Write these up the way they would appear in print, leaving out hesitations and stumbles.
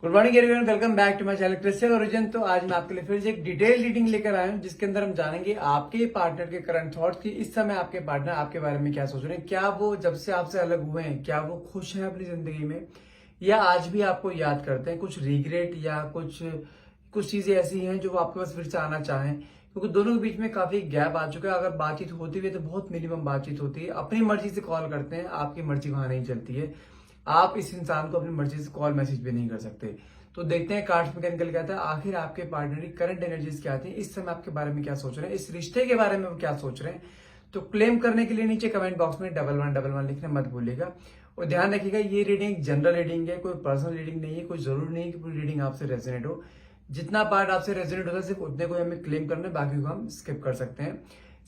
Good morning everyone, welcome back to my channel crystal origin. तो आज मैं आपके लिए फिर से एक डिटेल रीडिंग लेकर आया हूं, जिसके अंदर हम जानेंगे आपके पार्टनर के करंट थॉट्स की। इस समय आपके पार्टनर आपके बारे में क्या सोच रहे हैं, क्या वो जब से आपसे अलग हुए हैं क्या वो खुश हैं अपनी जिंदगी में, या आज भी आपको याद करते हैं, कुछ रिग्रेट या कुछ चीजें ऐसी हैं जो वो आपके पास फिर से आना चाहें, क्योंकि दोनों के बीच में काफी गैप आ चुका है। अगर बातचीत होती भी है तो बहुत मिनिमम बातचीत होती है। अपनी मर्जी से कॉल करते हैं, आपकी मर्जी वहां नहीं चलती है। आप इस इंसान को अपनी मर्जी से कॉल मैसेज भी नहीं कर सकते। तो देखते हैं कार्ड्स में क्या निकल के आता है, आखिर आपके पार्टनर की करंट एनर्जीज क्या आती है, इस समय आपके बारे में क्या सोच रहे हैं, इस रिश्ते के बारे में वो क्या सोच रहे हैं। तो क्लेम करने के लिए नीचे कमेंट बॉक्स में 1111 लिखना मत भूलिएगा। और ध्यान रखिएगा, ये रीडिंग जनरल रीडिंग है, कोई पर्सनल रीडिंग नहीं है। कोई जरूरी नहीं है कि पूरी रीडिंग आपसे रेजोनेट हो। जितना पार्ट आपसे रेजोनेट होता है सिर्फ उतने को हमें क्लेम करना है, बाकी को हम स्किप कर सकते हैं।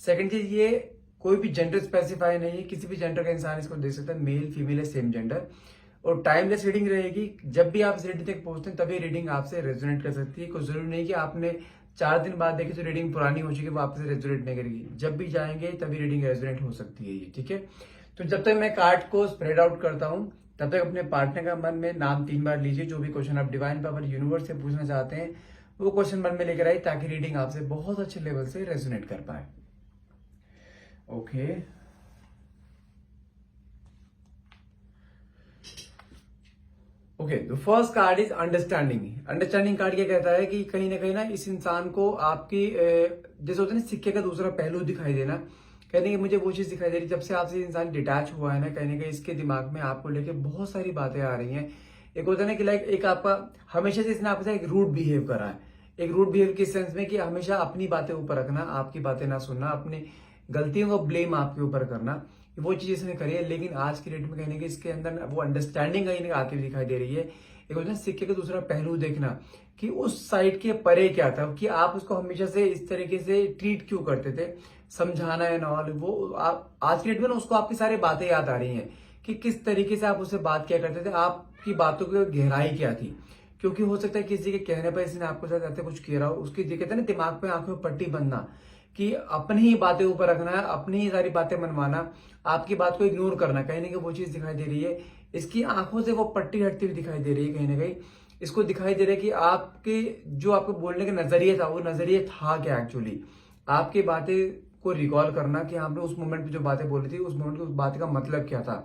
सेकंड चीज, ये कोई भी जेंडर स्पेसिफाई नहीं है, किसी भी जेंडर का इंसान इसको देख सकता है, मेल फीमेल है सेम जेंडर। और टाइमलेस रीडिंग रहेगी, जब भी आप इस रीडिंग तक पहुंचते हैं तभी रीडिंग आपसे रेजोनेट कर सकती है। कोई जरूरी नहीं कि आपने 4 दिन बाद देखी तो रीडिंग पुरानी हो चुकी है, वो आपसे रेजोनेट नहीं करेगी। जब भी जाएंगे तभी रीडिंग रेजोनेट हो सकती है ये, ठीक है। तो जब तक मैं कार्ड को स्प्रेड आउट करता हूं तब तक अपने पार्टनर का मन में नाम 3 बार लीजिए। जो भी क्वेश्चन आप डिवाइन पावर यूनिवर्स से पूछना चाहते हैं वो क्वेश्चन मन में लेकर आइए, ताकि रीडिंग आपसे बहुत अच्छे लेवल से रेजोनेट कर पाए। ओके, ओके, तो first card is understanding. Understanding card क्या कहता है कि कहीं ना इस इंसान को आपकी जैसे होता है ना, सिक्के का दूसरा पहलू दिखाई देना। कहने की मुझे वो चीज दिखाई दे रही है, जब से आपसे इंसान डिटैच हुआ है ना, कहीं ना कहीं इसके दिमाग में आपको लेके बहुत सारी बातें आ रही हैं। एक होता है ना कि लाइक एक आपका हमेशा से इसने आपके साथ एक रूड बिहेव करा है। एक रूड बिहेव किस सेंस में कि हमेशा अपनी बातें ऊपर रखना, आपकी बातें ना सुनना, अपनी गलतियों का ब्लेम आपके ऊपर करना, वो चीज इसने करी है। लेकिन आज की डेट में कहने के इसके अंदर वो अंडरस्टैंडिंग कहीं ना आती हुई दिखाई दे रही है। एक होता है सिक्के का दूसरा पहलू देखना, कि उस साइड के परे क्या था, कि आप उसको हमेशा से इस तरीके से ट्रीट क्यों करते थे, समझाना है ना। वो आप आज की डेट में ना उसको आपकी सारी बातें याद आ रही हैं कि किस तरीके से आप उससे बात किया करते थे, आपकी बातों की गहराई क्या थी। क्योंकि हो सकता है किसी के कहने पर इसने आपके साथ ऐसे कुछ किया हो, उसकी कहते हैं ना दिमाग पे आंखों में पट्टी बंधना, कि अपनी ही बातें ऊपर रखना है, अपनी ही सारी बातें मनवाना, आपकी बात को इग्नोर करना। कहीं ना कहीं वो चीज दिखाई दे रही है। इसकी आंखों से वो पट्टी हटती हुई दिखाई दे रही है। कहीं ना कहीं इसको दिखाई दे रहा है कि आपके जो आपको बोलने का नजरिया था, वो नजरिया था क्या एक्चुअली। आपकी बातें को रिकॉल करना कि आपने उस मोमेंट पे जो बातें बोली थी, उस मोमेंट की उस बात का मतलब क्या था।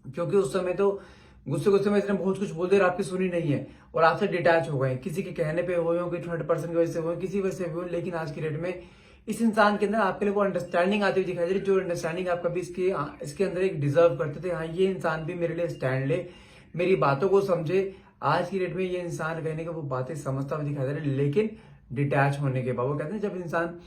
क्योंकि उस समय तो गुस्से गुस्से में इसने बहुत कुछ बोल दिया, आपकी सुनी नहीं है और आपसे डिटैच हो गए। किसी के कहने पे हुए हो, कि थर्ड पर्सन की वजह से हुए, किसी वजह से हुए। लेकिन आज की डेट में इस इंसान के अंदर आपके लिए वो अंडरस्टैंडिंग आती हुई दिखाई दे रही, जो अंडरस्टैंडिंग आप कभी इसके अंदर एक डिजर्व करते थे। हाँ, ये इंसान भी मेरे लिए स्टैंड ले, मेरी बातों को समझे। आज की डेट में ये इंसान कहने का वो बातें समझता हुआ दिखाई दे रहा है, लेकिन डिटैच होने के बाद वो कहते हैं जब इंसान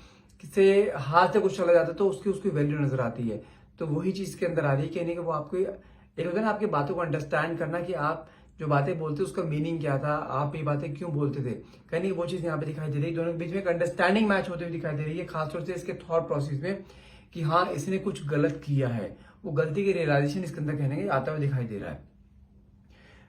से हाथ से कुछ चला जाता है तो उसकी उसकी वैल्यू नजर आती है। तो वही चीज के अंदर आ रही है, कहने कि वो आपको एक होता है ना आपकी बातों को अंडरस्टैंड करना, कि आप जो बातें बोलते उसका मीनिंग क्या था, आप ये बातें क्यों बोलते थे। कहीं वो चीज यहाँ पे दिखाई दे रही है। दोनों के बीच में एक अंडरस्टैंडिंग मैच होते हुए दिखाई दे रही है, खासतौर से इसके थॉट प्रोसेस में, कि हाँ इसने कुछ गलत किया है। वो गलती की रियलाइजेशन इसके अंदर कहने आता हुआ दिखाई दे रहा है।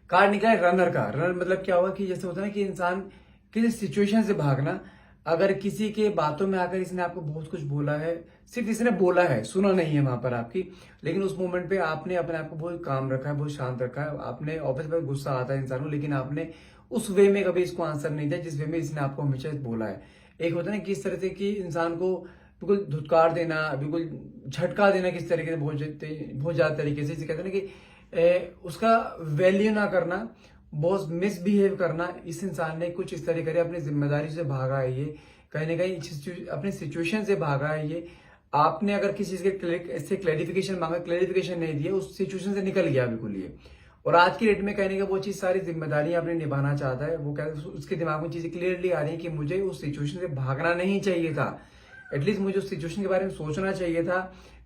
कार्ड निकला है रनर का। रनर मतलब क्या होगा कि जैसे होता है ना कि इंसान किसी सिचुएशन से भागना। अगर किसी के बातों में आकर इसने आपको बहुत कुछ बोला है, सिर्फ इसने बोला है, सुना नहीं है वहां पर आपकी, लेकिन उस मोमेंट पे आपने अपने आप को बहुत काम रखा है, बहुत शांत रखा है। आपने ऑफिस में गुस्सा आता है इंसान को, लेकिन आपने उस वे में कभी इसको आंसर नहीं दिया जिस वे में इसने आपको हमेशा बोला है। एक होता है ना किस तरह से कि इंसान को बिल्कुल धुतकार देना, बिल्कुल झटका देना, किस तरीके से बहुत ज्यादा तरीके से, कहते हैं ना कि उसका वैल्यू ना करना, बहुत मिसबिहेव करना। इस इंसान ने कुछ इस तरह करे, अपनी जिम्मेदारी से भागा है ये, कहीं ना कहीं अपनी सिचुएशन से भागा है ये। आपने अगर किसी चीज के इससे क्लैरिफिकेशन मांगा, क्लैरिफिकेशन नहीं दिया, उस सिचुएशन से निकल गया बिल्कुल ये। और आज की डेट में कहने का वो चीज सारी जिम्मेदारी अपने निभाना चाहता है। वो उसके दिमाग में चीजें क्लियरली आ रही है कि मुझे उस सिचुएशन से भागना नहीं चाहिए था, एटलीस्ट मुझे उस सिचुएशन के बारे में सोचना चाहिए था,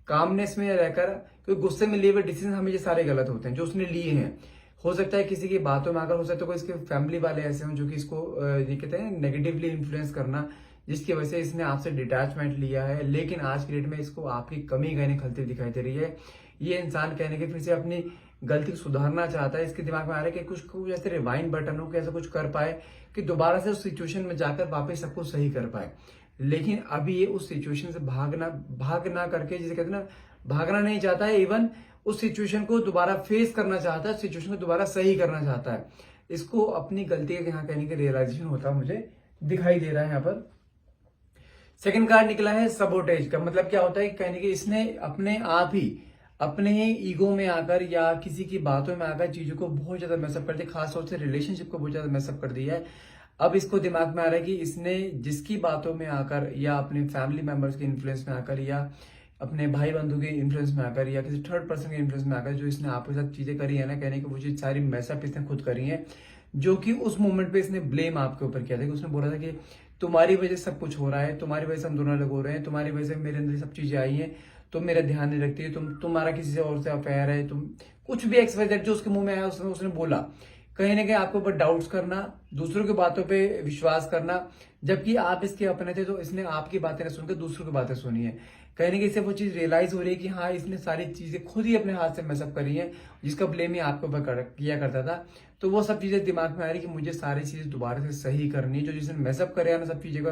कामनेस में रहकर। क्योंकि गुस्से में लिए हुए डिसीजन हमेशा सारे गलत होते हैं जो उसने लिए हैं। हो सकता है किसी की बातों में आकर, हो सकता है कोई इसके फैमिली वाले ऐसे हों जो कि इसको ये कहते हैं नेगेटिवली इन्फ्लुएंस करना, जिसकी वजह से इसने आपसे डिटैचमेंट लिया है। लेकिन आज की डेट में इसको आपकी कमी कहने खलती दिखाई दे रही है। ये इंसान कहने के फिर से अपनी गलती को सुधारना चाहता है। इसके दिमाग में आ रहा है कि कुछ ऐसे रिवाइंड बटन हो, कि ऐसा कुछ कर पाए कि दोबारा से उस सिचुएशन में जाकर वापस सब कुछ सही कर पाए। लेकिन अभी ये उस सिचुएशन से भाग ना करके, जिसे कहते हैं ना, भागना नहीं चाहता है। इवन उस सिचुएशन को दोबारा फेस करना चाहता है, सिचुएशन को दोबारा सही करना चाहता है। इसको अपनी गलती का यहाँ कहने का रियलाइजेशन होता मुझे दिखाई दे रहा है यहाँ पर। सेकंड कार्ड निकला है सबोटेज का। मतलब क्या होता है कि कहने के इसने अपने आप ही अपने ही ईगो में आकर या किसी की बातों में आकर चीजों को बहुत ज्यादा मैसअप कर दिया, खासतौर से रिलेशनशिप को बहुत ज्यादा मैसअप कर दिया है। अब इसको दिमाग में आ रहा है कि इसने जिसकी बातों में आकर या अपने फैमिली मेंबर्स के इन्फ्लुएंस में आकर या अपने भाई बंधु के इन्फ्लुएंस में आकर या किसी थर्ड पर्सन के इन्फ्लुएंस में आकर जो इसने आपके साथ चीजें करी है ना, कहने की वो चीज सारी मैसअप इसने खुद करी है, जो कि उस मोमेंट पे इसने ब्लेम आपके ऊपर किया था कि उसने बोला था कि तुम्हारी वजह से सब कुछ हो रहा है, तुम्हारी वजह से हम दोनों अलग हो रहे हैं, तुम्हारी वजह से मेरे अंदर सब चीजें आई हैं, तुम मेरा ध्यान नहीं रखती, तुम्हारा किसी से और से अफेयर है, तुम कुछ भी एक्सवाइजेड जो उसके मुंह में आया उसने बोला। कहीं ना कहीं आपके ऊपर डाउट्स करना, दूसरों की बातों पे विश्वास करना, जबकि आप इसके अपने थे तो इसने आपकी बातें नहीं सुनकर दूसरों की बातें सुनी है। कहीं ना कहीं से वो चीज रियलाइज हो रही है कि हाँ इसने सारी चीजें खुद ही अपने हाथ से मैसअप करी है, जिसका ब्लेम ही आपके ऊपर किया करता था। तो वो सब चीजें दिमाग में आ रही कि मुझे सारी चीजें दोबारा से सही करनी है। जो जिसने मैसअप करे ना सब चीजें का,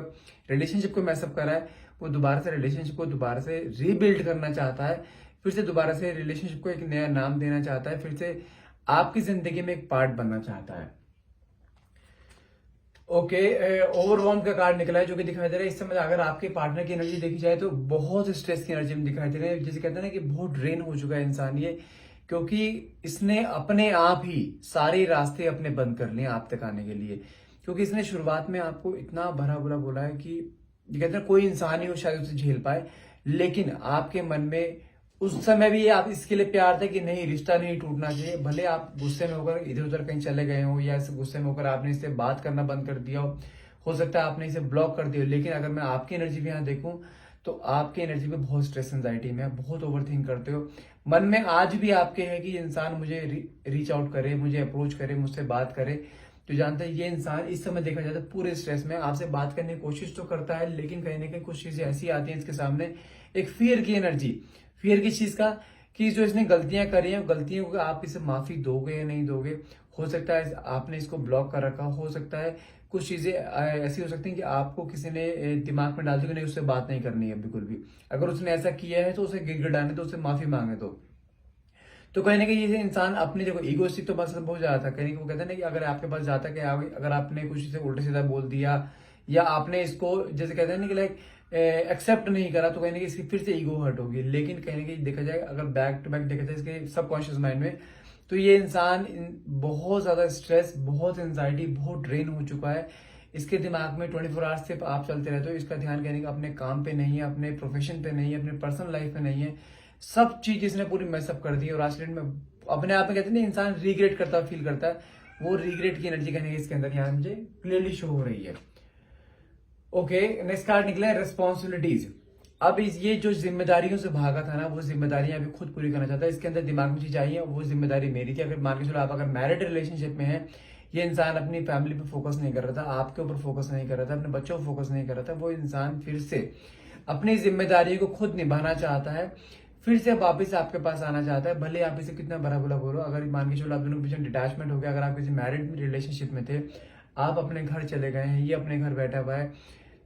रिलेशनशिप को मैसअप करा है, वो दोबारा से रिलेशनशिप को दोबारा से रीबिल्ड करना चाहता है, फिर से दोबारा से रिलेशनशिप को एक नया नाम देना चाहता है, फिर से आपकी जिंदगी में एक पार्ट बनना चाहता है। ओके, ओवरवॉर्म का कार्ड निकला है जो कि दिखाई दे रहा है इस समय अगर आपके पार्टनर की एनर्जी देखी जाए तो बहुत स्ट्रेस की एनर्जी में दिखाई दे रही है। जैसे कहते हैं ना कि बहुत ड्रेन हो चुका है इंसान ये, क्योंकि इसने अपने आप ही सारे रास्ते अपने बंद कर लिए आप तक आने के लिए। क्योंकि इसने शुरुआत में आपको इतना भरा बुरा बोला है कि ये कहते हैं कोई इंसान ही हो शायद उसे झेल पाए, लेकिन आपके मन में उस समय भी आप इसके लिए प्यार था कि नहीं रिश्ता नहीं टूटना चाहिए। भले आप गुस्से में होकर इधर उधर कहीं चले गए हो या गुस्से में होकर आपने इससे बात करना बंद कर दिया हो सकता है आपने इसे ब्लॉक कर दिया, लेकिन अगर मैं आपकी एनर्जी भी यहाँ देखूं तो आपकी एनर्जी में बहुत स्ट्रेस एंजाइटी में बहुत ओवर थिंक करते हो। मन में आज भी आपके है कि इंसान मुझे रीच आउट करे, मुझे अप्रोच करे, मुझसे बात करे। तो जानते हैं ये इंसान इस समय देखा जाता है पूरे स्ट्रेस में आपसे बात करने की कोशिश तो करता है, लेकिन कहीं ना कहीं कुछ चीजें ऐसी आती हैं इसके सामने, एक फियर की एनर्जी, फियर की चीज का कि जो इसने गलतियां करी हैं गलतियों को आप इसे माफी दोगे या नहीं दोगे। हो सकता है आपने इसको ब्लॉक कर रखा, हो सकता है कुछ चीजें ऐसी हो सकती हैं कि आपको किसी ने दिमाग में डाल दी कि नहीं उससे बात नहीं करनी है बिल्कुल भी। अगर उसने ऐसा किया है तो उसे गिड़गिड़ाने दो, उससे माफी मांगे दो। तो कहीं ना कहीं ये इंसान अपनी देखो ईगोइस्टिक तो बस बहुत ज्यादा था। कहीं वो कहते हैं ना कि अगर आपके पास जाता कि अगर आपने कुछ से उल्टा सीधा बोल दिया या आपने इसको जैसे कहते हैं ना कि लाइक एक्सेप्ट नहीं करा, तो कहीं ना कहीं इसकी फिर से ईगो हर्ट होगी। लेकिन कहीं ना कहीं देखा जाए अगर बैक टू बैक देखा जाए इसके सबकॉन्शियस माइंड में, तो ये इंसान बहुत ज्यादा स्ट्रेस, बहुत एंजाइटी, बहुत ड्रेन हो चुका है। इसके दिमाग में 24 आवर्स से आप चलते रहते हो, इसका ध्यान कहने का अपने काम पे नहीं है, अपने प्रोफेशन पे नहीं है, अपने पर्सनल लाइफ पे नहीं है। सब चीज इसने पूरी मैसअप कर दी और आज के डेट में अपने आप में कहते हैं ना इंसान रिग्रेट करता है, फील करता है, वो रिग्रेट की एनर्जी कहने की इसके अंदर यहाँ मुझे क्लियरली शो हो रही है। ओके, नेक्स्ट कार्ड निकला है रिस्पॉन्सिबिलिटीज। अब ये जो जिम्मेदारियों से भागा था ना, वो जिम्मेदारियां अभी खुद पूरी करना चाहता है। इसके अंदर दिमाग में चीज आई है, वो जिम्मेदारी मेरी थी। अगर मान के चलो आप अगर मैरिड रिलेशनशिप में है, ये इंसान अपनी फैमिली पे फोकस नहीं कर रहा था, आपके ऊपर फोकस नहीं कर रहा था, अपने बच्चों पर फोकस नहीं कर रहा था। वो इंसान फिर से अपनी जिम्मेदारी को खुद निभाना चाहता है, फिर से वापस आपके पास आना चाहता है। भले आप इसे कितना बड़ा बुरा बोलो, अगर मान के चलो आप दोनों के बीच में डिटैचमेंट हो गया, अगर आप किसी मैरिड रिलेशनशिप में थे, आप अपने घर चले गए हैं, ये अपने घर बैठा हुआ है,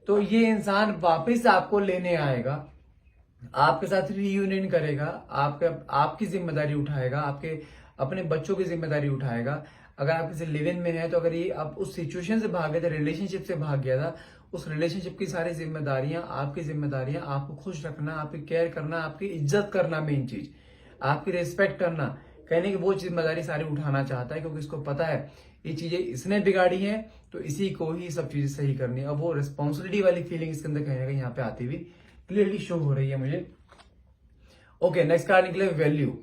तो ये इंसान वापस आपको लेने आएगा, आपके साथ रीयूनियन करेगा, आपकी जिम्मेदारी उठाएगा, आपके अपने बच्चों की जिम्मेदारी उठाएगा। अगर आप किसी लिव इन में है तो अगर ये आप उस सिचुएशन से भाग गए थे, रिलेशनशिप से भाग गया था, उस रिलेशनशिप की सारी जिम्मेदारियां आपकी जिम्मेदारियां, आपको खुश रखना, आपकी केयर करना, आपकी इज्जत करना, मेन चीज आपकी रिस्पेक्ट करना, कहने की वो जिम्मेदारी सारी उठाना चाहता है, क्योंकि इसको पता है ये चीजें इसने बिगाड़ी हैं तो इसी को ही सब चीजें सही करनी है। अब वो रिस्पॉन्सिबिलिटी वाली फीलिंग इसके अंदर कहीं ना कहीं यहाँ पे आती हुई क्लियरली शो हो रही है मुझे। ओके, नेक्स्ट कार्ड निकले वैल्यू।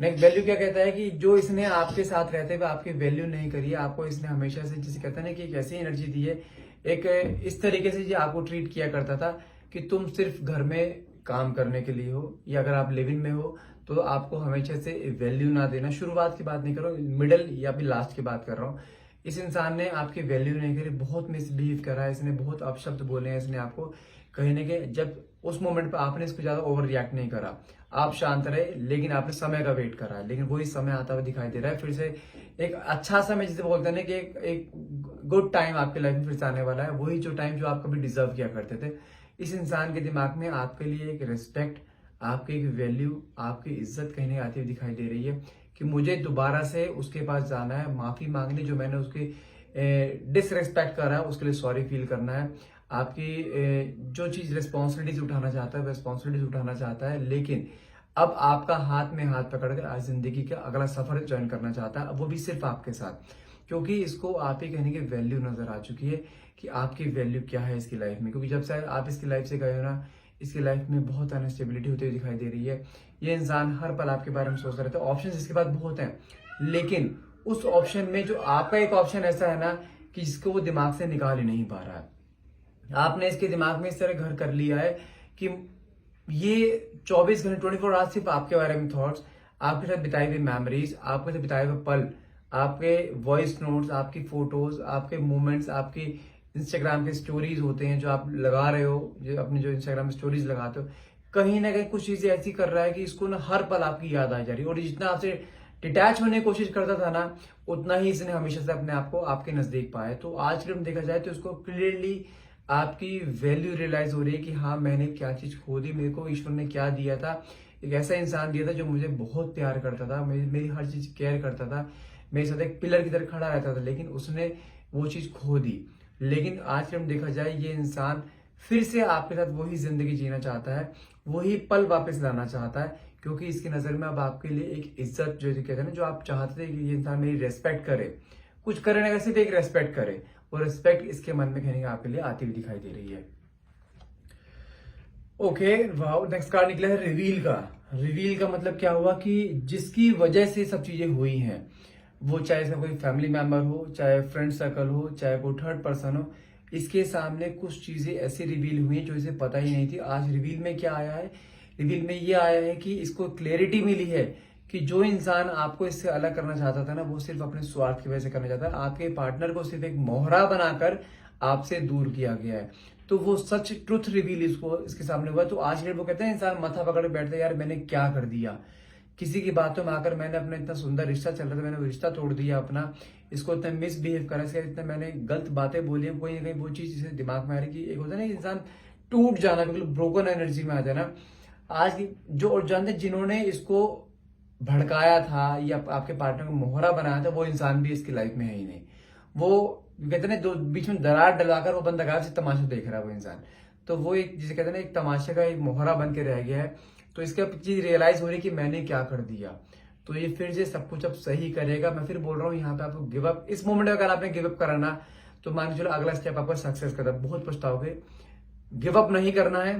नेक्स्ट वैल्यू क्या कहता है कि जो इसने आपके साथ रहते हुए आपकी वैल्यू नहीं करी है, आपको इसने हमेशा से जिसे कहता है ना कि एक ऐसी एनर्जी दी है, एक इस तरीके से जो आपको ट्रीट किया करता था कि तुम सिर्फ घर में काम करने के लिए हो, या अगर आप लिव इन में हो तो आपको हमेशा से वैल्यू ना देना। शुरुआत की बात नहीं कर रहा हूँ, मिडिल या फिर लास्ट की बात कर रहा हूँ। इस इंसान ने आपकी वैल्यू नहीं करी, बहुत मिसबिहेव करा है, इसने बहुत अपशब्द बोले हैं, इसने आपको कहीं ना कहीं जब उस मोमेंट पर आपने इसको ज्यादा ओवर रिएक्ट नहीं करा, आप शांत रहे, लेकिन आपने समय का वेट करा है। लेकिन वही समय आता हुआ दिखाई दे रहा है, फिर से एक अच्छा समय जिसे बोलते हैं ना कि एक गुड टाइम आपके लाइफ में फिर से आने वाला है, वही जो टाइम जो आप कभी डिजर्व किया करते थे। इस इंसान के दिमाग में आपके लिए एक रिस्पेक्ट, आपकी एक वैल्यू, आपकी इज्जत कहीं नहीं आती हुई दिखाई दे रही है। कि मुझे दोबारा से उसके पास जाना है, माफी मांगनी, जो मैंने उसकी डिसरेस्पेक्ट करा है उसके लिए सॉरी फील करना है, आपकी जो चीज रिस्पॉन्सिबिलिटीज उठाना चाहता है रिस्पॉन्सिबिलिटीज उठाना चाहता है, लेकिन अब आपका हाथ में हाथ पकड़कर आज जिंदगी का अगला सफर ज्वाइन करना चाहता है, वो भी सिर्फ आपके साथ, क्योंकि इसको आप ही कहने की वैल्यू नजर आ चुकी है कि आपकी वैल्यू क्या है इसकी लाइफ में। क्योंकि जब से आप इसकी लाइफ से गए हो ना, इसकी लाइफ में बहुत अनस्टेबिलिटी होती हुई दिखाई दे रही है। ये इंसान हर पल आपके बारे में सोचता रहता है। ऑप्शन इसके पास बहुत हैं, लेकिन उस ऑप्शन में जो आपका एक ऑप्शन ऐसा है ना कि जिसको वो दिमाग से निकाल ही नहीं पा रहा है। आपने इसके दिमाग में इस तरह घर कर लिया है कि ये 24 घंटे 24 आवर्स सिर्फ आपके बारे में थॉट्स, आपके साथ बिताई हुई मेमोरीज, आपके साथ बिताए हुए पल, आपके वॉइस नोट्स, आपकी फोटोज, आपके मोमेंट्स, आपकी इंस्टाग्राम के स्टोरीज होते हैं जो आप लगा रहे हो, जो अपने जो इंस्टाग्राम में स्टोरीज लगाते हो, कहीं ना कहीं कुछ चीजें ऐसी कर रहा है कि इसको ना हर पल आपकी याद आ जा रही है। और जितना आपसे डिटैच होने की कोशिश करता था ना, उतना ही इसने हमेशा से अपने आप को आपके नजदीक पाया। तो आज के हम देखा जाए तो इसको क्लियरली आपकी वैल्यू रियलाइज हो रही है कि हाँ, मैंने क्या चीज खो दी, मेरे को ईश्वर ने क्या दिया था। एक ऐसा इंसान दिया था जो मुझे बहुत प्यार करता था, मेरी हर चीज केयर करता था, मेरे साथ एक पिलर की तरह खड़ा रहता था, लेकिन उसने वो चीज खो दी। लेकिन आज के हम देखा जाए, ये इंसान फिर से आपके साथ वही जिंदगी जीना चाहता है, वही पल वापस लाना चाहता है, क्योंकि इसकी नजर में अब आपके लिए एक इज्जत, जो कहते हैं ना, जो आप चाहते थे कि ये इंसान मेरी रेस्पेक्ट करे, कुछ करे ना, सिर्फ एक रेस्पेक्ट करे, और रिस्पेक्ट इसके मन में कहने आपके लिए आती हुई दिखाई दे रही है। ओके, वाओ, नेक्स्ट कार्ड निकला है रिवील का। रिवील का मतलब क्या हुआ कि जिसकी वजह से सब चीजें हुई हैं, वो चाहे इसका कोई फैमिली मेंबर हो, चाहे फ्रेंड सर्कल हो, चाहे कोई थर्ड पर्सन हो, इसके सामने कुछ चीजें ऐसी रिवील हुई हैं जो इसे पता ही नहीं थी। आज रिवील में क्या आया है? रिवील में ये आया है कि इसको क्लैरिटी मिली है कि जो इंसान आपको इससे अलग करना चाहता था ना, वो सिर्फ अपने स्वार्थ की वजह से करना चाहता है। आपके पार्टनर को सिर्फ एक मोहरा बनाकर आपसे दूर किया गया है। तो वो सच ट्रुथ रिवील इसके सामने हुआ। तो आज वो कहते हैं, इंसान माथा पकड़ के बैठता है, यार मैंने क्या कर दिया, किसी की बातों में आकर मैंने अपना इतना सुंदर रिश्ता चल रहा था, मैंने वो रिश्ता तोड़ दिया अपना, इसको इतना मिसबिहेव करा, इसका इतना मैंने गलत बातें बोली है। कोई ना कहीं वो चीज जिसे दिमाग में आ रही कि एक होता है ना, इंसान टूट जाना, बिल्कुल ब्रोकन एनर्जी में आ जाना। आज की जो और जानते जिन्होंने इसको भड़काया था या आपके पार्टनर को मोहरा बनाया था, वो इंसान भी इसकी लाइफ में है ही नहीं। वो कहते हैं दो बीच में दरार डलवाकर वो बंदा गायब से तमाशा देख रहा है वो इंसान। तो वो एक, जिसे कहते हैं ना, एक तमाशे का एक मोहरा बन के रह गया है। तो इसके अब चीज रियलाइज हो रही है कि मैंने क्या कर दिया। तो ये फिर से सब कुछ अब सही करेगा। मैं फिर बोल रहा हूँ, यहाँ पे आपको गिव अप, इस मोमेंट में अगर आपने गिव अप करा ना, तो मान के चलो अगला स्टेप आपका सक्सेस का था, बहुत पछताओगे। गिव अप नहीं करना है।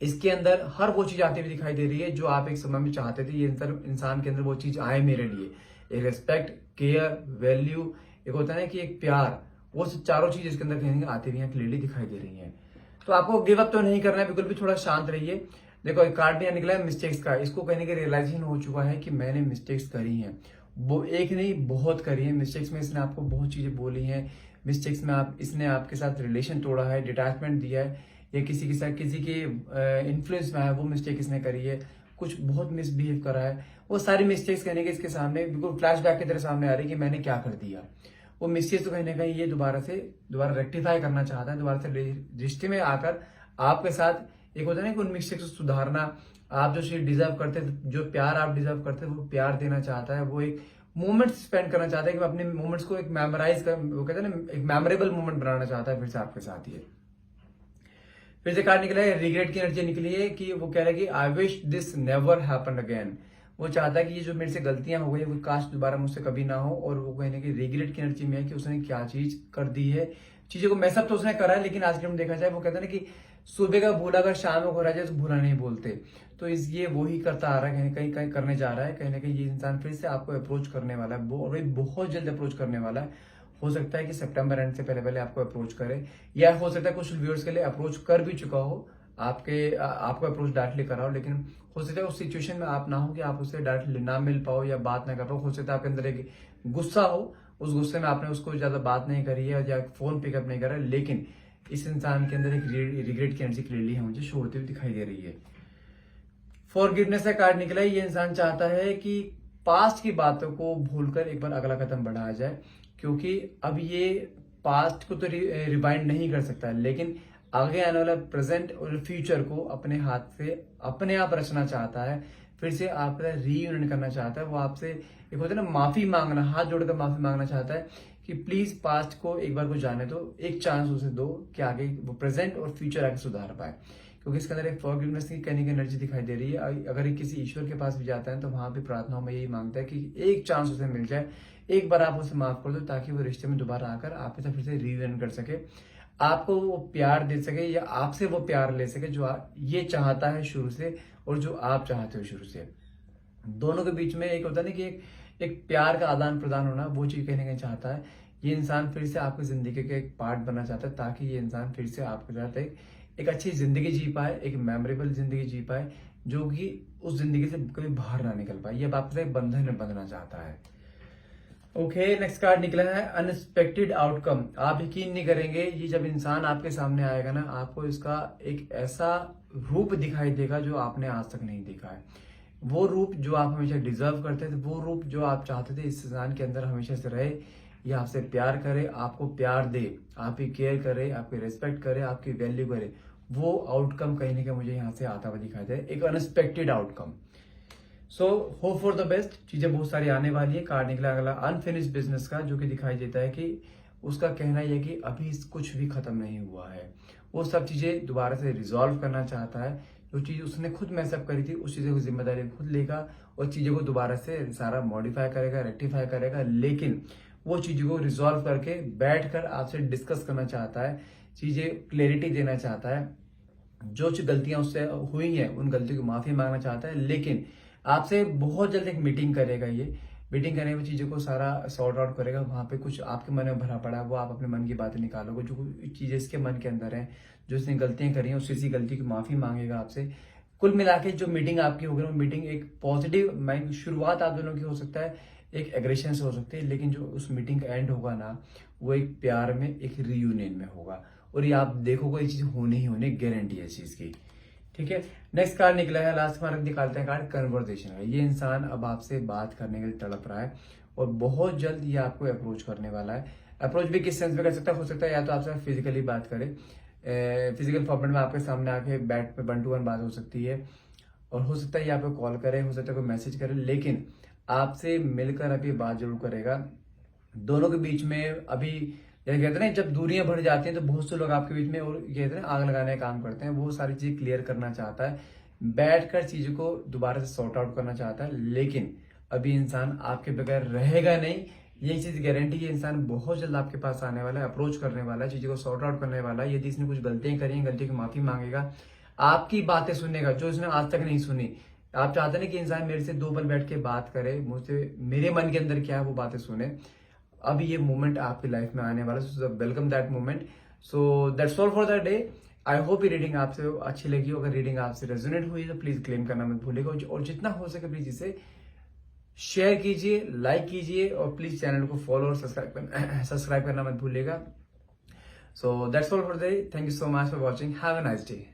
इसके अंदर हर वो चीज आती हुई दिखाई दे रही है जो आप एक समय में चाहते थे। ये इंसान के अंदर वो चीज आए मेरे लिए, एक रिस्पेक्ट, केयर, वैल्यू, एक होता है ना कि एक प्यार, वो चारों चीज इसके अंदर कहीं आती हुई क्लियरली दिखाई दे रही है। तो आपको गिव अप तो नहीं करना है, बिल्कुल भी, थोड़ा शांत रहिए। देखो एक कार्ड यहाँ निकला है मिस्टेक्स का। इसको कहने के रियलाइजेशन हो चुका है कि मैंने मिस्टेक्स करी हैं, वो एक नहीं बहुत करी है। मिस्टेक्स में इसने आपको बहुत चीजें बोली हैं, मिस्टेक्स में इसने आपके साथ रिलेशन तोड़ा है, डिटैचमेंट दिया है, या किसी के साथ किसी के इन्फ्लुएंस में है, वो मिस्टेक इसने करी है, कुछ बहुत मिसबिहेव करा है। वो सारी मिस्टेक्स कहने के इसके सामने बिल्कुल फ्लैशबैक की तरह सामने आ रही है कि मैंने क्या कर दिया। वो मिस्टेक्स तो कहीं ना कहीं ये दोबारा रेक्टिफाई करना चाहता है, दोबारा से रिश्ते में आकर आपके साथ, एक होता है ना कि उन मिस्टेक्स को सुधारना। आप जो चीज डिजर्व करते थे, जो प्यार आप डिजर्व करते थे, वो प्यार देना चाहता है। वो एक मोमेंट स्पेंड करना चाहता है कि अपने मोमेंट्स को एक मेमोराइज कर, वो कहते हैं ना, एक मेमोरेबल मोमेंट बनाना चाहता है फिर से आपके साथ। ये फिर से कार्ड निकला है रिग्रेट की एनर्जी निकली है कि वो कह रहा है कि I wish this never happen again. वो चाहता है कि ये जो मेरे से गलतियां हो गई, वो काश दोबारा मुझसे कभी ना हो। और वो कहने की रिग्रेट की एनर्जी में है कि उसने क्या चीज कर दी है, चीजों को मैसअप तो उसने करा है, लेकिन आज के हम देखा जाए, वो कहते हैं ना कि सुबह का भूला अगर शाम में हो रहा जाए तो भूला नहीं बोलते। तो ये वही करता आ रहा है, कहीं कहीं करने जा रहा है। कहीं ना कहीं ये इंसान फिर से आपको अप्रोच करने वाला है, और बहुत जल्द अप्रोच करने वाला है। हो सकता है कि सितंबर एंड से पहले पहले आपको अप्रोच करे, या हो सकता है कुछ व्यूअर्स के लिए अप्रोच कर भी चुका हो, आपको अप्रोच डायरेक्टली करा हो। लेकिन हो सकता है उस सिचुएशन में आप ना हो कि आप उससे डायरेक्टली ना मिल पाओ या बात ना कर पाओ। हो सकता है आपके अंदर एक गुस्सा हो, उस गुस्से में आपने उसको ज्यादा बात नहीं करी है या फोन पिकअप नहीं करा। लेकिन इस इंसान के अंदर एक रिग्रेट की एनर्जी क्लियरली है मुझे शो होती हुई दिखाई दे रही है। फॉरगिवनेस का कार्ड निकला है। ये इंसान चाहता है कि पास्ट की बातों को भूलकर एक बार अगला कदम बढ़ाया जाए, क्योंकि अब ये पास्ट को तो रिवाइंड नहीं कर सकता, लेकिन आगे आने वाला प्रेजेंट और फ्यूचर को अपने हाथ से अपने आप रचना चाहता है। फिर से आपका रीयूनियन करना चाहता है। वो आपसे एक होता है ना माफी मांगना, हाथ जोड़कर माफी मांगना चाहता है कि प्लीज पास्ट को एक बार को जाने दो, एक चांस उसे दो कि आगे वो प्रेजेंट और फ्यूचर आगे सुधार पाए। क्योंकि इसके अंदर एक फॉरगिवनेस की कहने की एनर्जी दिखाई दे रही है। अगर ये किसी ईश्वर के पास भी जाता है तो वहां भी प्रार्थनाओं में यही मांगता है कि एक चांस उसे मिल जाए, एक बार आप उसे माफ कर दो, ताकि वो रिश्ते में दोबारा आकर आपके साथ फिर से रीयूनियन कर सके, आपको वो प्यार दे सके या आपसे वो प्यार ले सके जो ये चाहता है शुरू से और जो आप चाहते हो शुरू से। दोनों के बीच में एक होता है ना कि एक प्यार का आदान प्रदान होना, वो चीज कहने का चाहता है। ये इंसान फिर से आपकी जिंदगी का एक पार्ट बनना चाहता है, ताकि ये इंसान फिर से आपके साथ एक अच्छी जिंदगी जी पाए, एक मेमोरेबल जिंदगी जी पाए, जो कि उस जिंदगी से कभी बाहर ना निकल पाए। ये आपसे एक बंधन में बंधना चाहता है। ओके, नेक्स्ट कार्ड निकला है अनएक्सपेक्टेड आउटकम। आप यकीन नहीं करेंगे, ये जब इंसान आपके सामने आएगा ना, आपको इसका एक ऐसा रूप दिखाई देगा जो आपने आज तक नहीं देखा है। वो रूप जो आप हमेशा डिजर्व करते थे, वो रूप जो आप चाहते थे इस इंसान के अंदर हमेशा से रहे। ये आपसे प्यार करे, आपको प्यार दे, आपकी केयर करे, आपकी रिस्पेक्ट करे, आपकी वैल्यू करे। वो आउटकम कहीं ना कहीं मुझे यहाँ से आता हुआ दिखाई दे, एक unexpected outcome. So hope for the best. चीजें बहुत सारी आने वाली है। कार्ड निकला अगला अनफिनिश्ड बिजनेस का, जो कि दिखाई देता है कि उसका कहना यह कि अभी कुछ भी खत्म नहीं हुआ है। वो सब चीजें दोबारा से रिजॉल्व करना चाहता है। जो चीज उसने खुद मैसअप करी थी उस चीजों की जिम्मेदारी खुद लेगा और चीजों को दोबारा से सारा मॉडिफाई करेगा, रेक्टिफाई करेगा। लेकिन वो चीजों को रिजॉल्व करके बैठकर आपसे डिस्कस करना चाहता है, चीजें क्लैरिटी देना चाहता है। जो गलतियां उससे हुई हैं उन गलतियों की माफी मांगना चाहता है। लेकिन आपसे बहुत जल्द एक मीटिंग करेगा। ये मीटिंग करने में चीजों को सारा सॉर्ट आउट करेगा। वहां पे कुछ आपके मन में भरा पड़ा है, वो आप अपने मन की बातें निकालोगे। जो चीजें इसके मन के अंदर है, जो इसने गलतियां करी हैं, उसी गलती की माफी मांगेगा आपसे। कुल मिला के जो मीटिंग आपकी होगी वो मीटिंग एक पॉजिटिव माइंड, शुरुआत आप दोनों की हो सकता है एक एग्रेशन से हो सकती है, लेकिन जो उस मीटिंग का एंड होगा ना, वो एक प्यार में, एक रियूनियन में होगा। और ये आप देखोगे ये चीज होनी ही होनी, गारंटी है इस चीज की। ठीक है, नेक्स्ट कार्ड निकला है, लास्ट मार्क निकालते हैं कार्ड कन्वर्सेशन है। ये इंसान अब आपसे बात करने के लिए तड़प रहा है और बहुत जल्द ये आपको अप्रोच करने वाला है। अप्रोच भी किस सेंस में कर सकता है, हो सकता है या तो आपसे फिजिकली बात करे, फिजिकल फॉर्मेट में आपके सामने आके बैठ पे 1 to 1 बात हो सकती है, और हो सकता है ये आपको कॉल करे, हो सकता है कोई मैसेज करे, लेकिन आपसे मिलकर अभी बात जरूर करेगा। दोनों के बीच में अभी ये कहते हैं ना, जब दूरियां बढ़ जाती हैं तो बहुत से लोग आपके बीच में और कहते हैं ना आग लगाने का काम करते हैं। वो सारी चीज क्लियर करना चाहता है, बैठकर चीजों को दोबारा से सॉर्ट आउट करना चाहता है। लेकिन अभी इंसान आपके बगैर रहेगा नहीं, ये चीज गारंटी है। इंसान बहुत जल्द आपके पास आने वाला है, अप्रोच करने वाला है, चीजों को सॉर्ट आउट करने वाला है। यदि इसने कुछ गलतियां करी हैं, गलतियों की माफी मांगेगा, आपकी बातें सुनेगा जो इसने आज तक नहीं सुनी। आप चाहते हैं कि इंसान मेरे से 2 पल बैठ के बात करे, मुझसे मेरे मन के अंदर क्या है वो बातें सुने। अभी ये मोमेंट आपकी लाइफ में आने वाला है, so welcome that moment. So that's all for the day. I hope ये रीडिंग आपसे अच्छी लगी हो। अगर रीडिंग आपसे रेजोनेट हुई तो प्लीज क्लेम करना मत भूलिएगा, और जितना हो सके प्लीज इसे शेयर कीजिए, लाइक कीजिए, और प्लीज चैनल को फॉलो और सब्सक्राइब करना मत भूलिएगा। So that's all for the day. Thank you so much for watching. Have a nice day.